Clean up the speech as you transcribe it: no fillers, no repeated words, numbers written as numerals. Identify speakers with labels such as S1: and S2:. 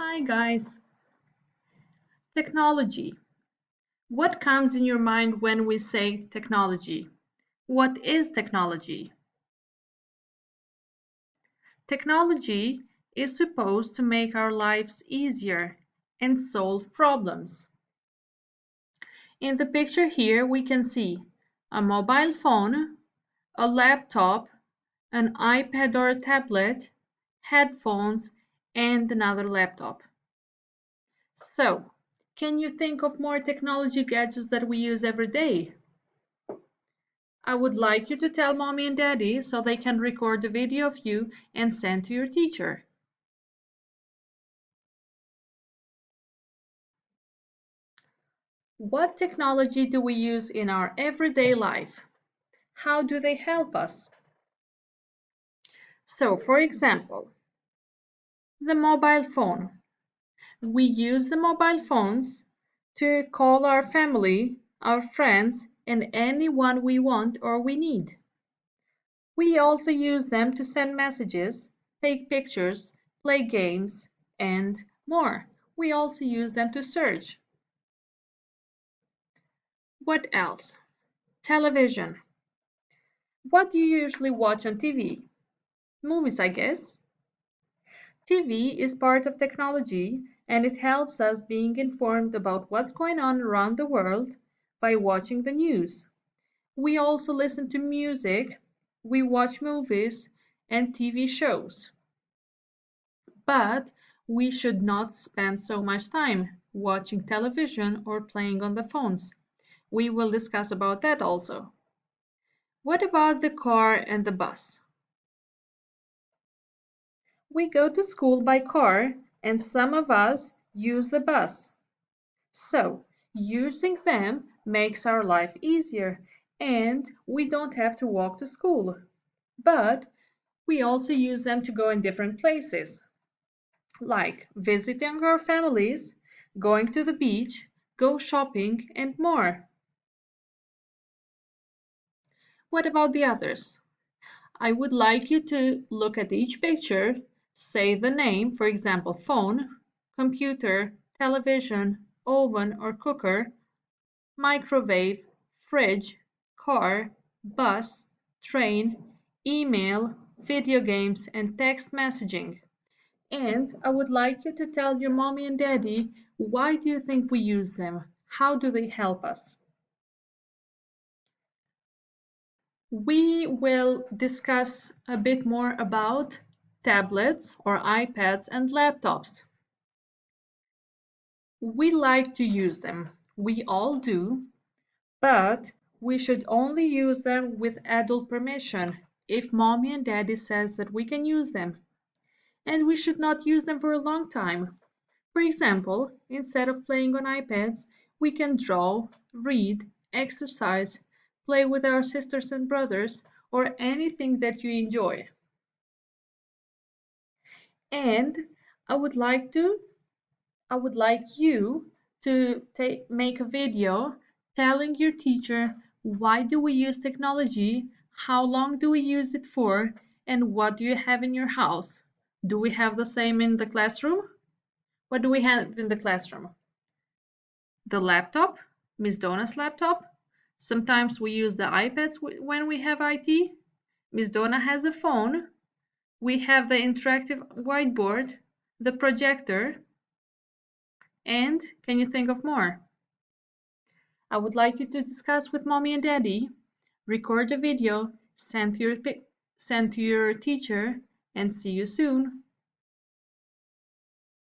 S1: Hi guys. Technology. What comes in your mind when we say technology? What is technology? Technology is supposed to make our lives easier and solve problems. In the picture here we can see a mobile phone, a laptop, an iPad or a tablet, headphones, and another laptop. So, can you think of more technology gadgets that we use every day? I would like you to tell mommy and daddy so they can record the video of you and send to your teacher. What technology do we use in our everyday life? How do they help us? So, for example, the mobile phone. We use the mobile phones to call our family, our friends, and anyone we want or we need. We also use them to send messages, take pictures, play games, and more. We also use them to search. What else? Television. What do you usually watch on TV? Movies, I guess. TV is part of technology and it helps us being informed about what's going on around the world by watching the news. We also listen to music, we watch movies and TV shows. But we should not spend so much time watching television or playing on the phones. We will discuss about that also. What about the car and the bus? We go to school by car and some of us use the bus. So, using them makes our life easier and we don't have to walk to school. But we also use them to go in different places, like visiting our families, going to the beach, go shopping, and more. What about the others? I would like you to look at each picture, say the name, for example, phone, computer, television, oven or cooker, microwave, fridge, car, bus, train, email, video games, and text messaging. And I would like you to tell your mommy and daddy, why do you think we use them? How do they help us? We will discuss a bit more about tablets or iPads and laptops. We like to use them. We all do, but we should only use them with adult permission if mommy and daddy says that we can use them. And we should not use them for a long time. For example, instead of playing on iPads, we can draw, read, exercise, play with our sisters and brothers, or anything that you enjoy. And I would like to I would like you to make a video telling your teacher why do we use technology, how long do we use it for, and what do you have in your house? Do we have the same in the classroom? What do we have in the classroom? The laptop, Miss Donna's laptop. Sometimes we use the iPads when we have IT. Miss Donna has a phone. We have the interactive whiteboard, the projector, and can you think of more? I would like you to discuss with mommy and daddy, record a video, send to your teacher, and see you soon.